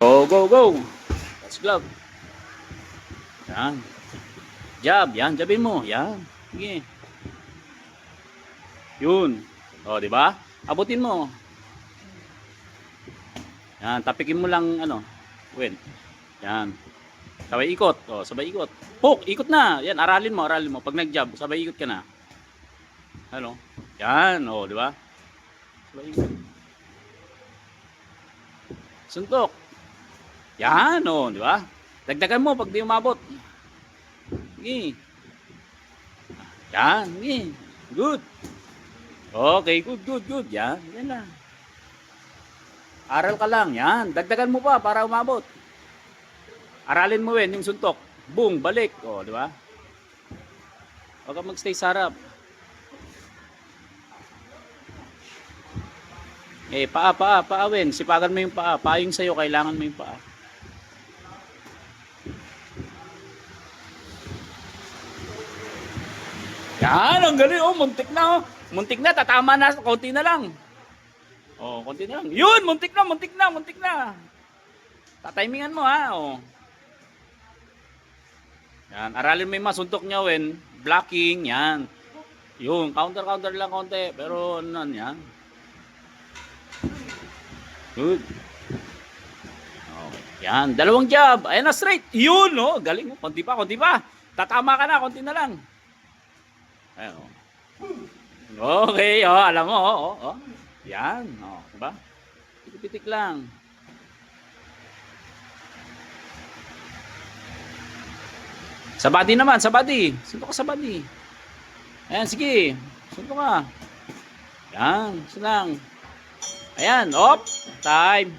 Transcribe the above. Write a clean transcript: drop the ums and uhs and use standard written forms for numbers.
Go, go, go. Let's glove. Yan. Jab. Yan, jabin mo. Yan. Sige. Yun. O, di ba? Abutin mo. Yan, tapikin mo lang ano. Win. Yan. Sabay ikot. O, sabay ikot. Hook, ikot na. Yan, aralin mo, aralin mo. Pag nag-jab, sabay ikot ka na. Ano? Yan, o, di ba? Sabay ikot. Suntok. Yan, o, di ba? Dagdagan mo pag di umabot. Sige. Yan, sige. Good. Okay, good, good, good. Yan, yan lang. Aral ka lang, yan. Dagdagan mo pa para umabot. Aralin mo yung suntok. Boom, balik. O, di ba? Huwag ka magstay sa harap. Eh, paa, Wen. Sipagan mo yung paa. Paa yung sa'yo, kailangan mo yung paa. Yan, ang galing. Oh, muntik na, oh. Muntik na, tatama na. Konti na lang. Oh, konti na lang. Yun, muntik na, muntik na, muntik na. Tatimingan mo, ha. Oh. Yan, aralin mo yung masuntok niya, Wen. Blocking, yan. Yun, counter lang konti. Pero, ano yan. Good. Okay. Yan, dalawang jab. Ayan na, straight. Yun, oh. Galing mo. Konti pa, konti pa. Tatama ka na, konti na lang. Ayan, oh. Okay, oh, alam mo, oh. Yan, oh, diba? Pitik-pitik lang. Sa body naman, sa body. Suntok ka sa body. Ayan, sige. Suntok ka. Yan, isa lang. Ayan, op. Time.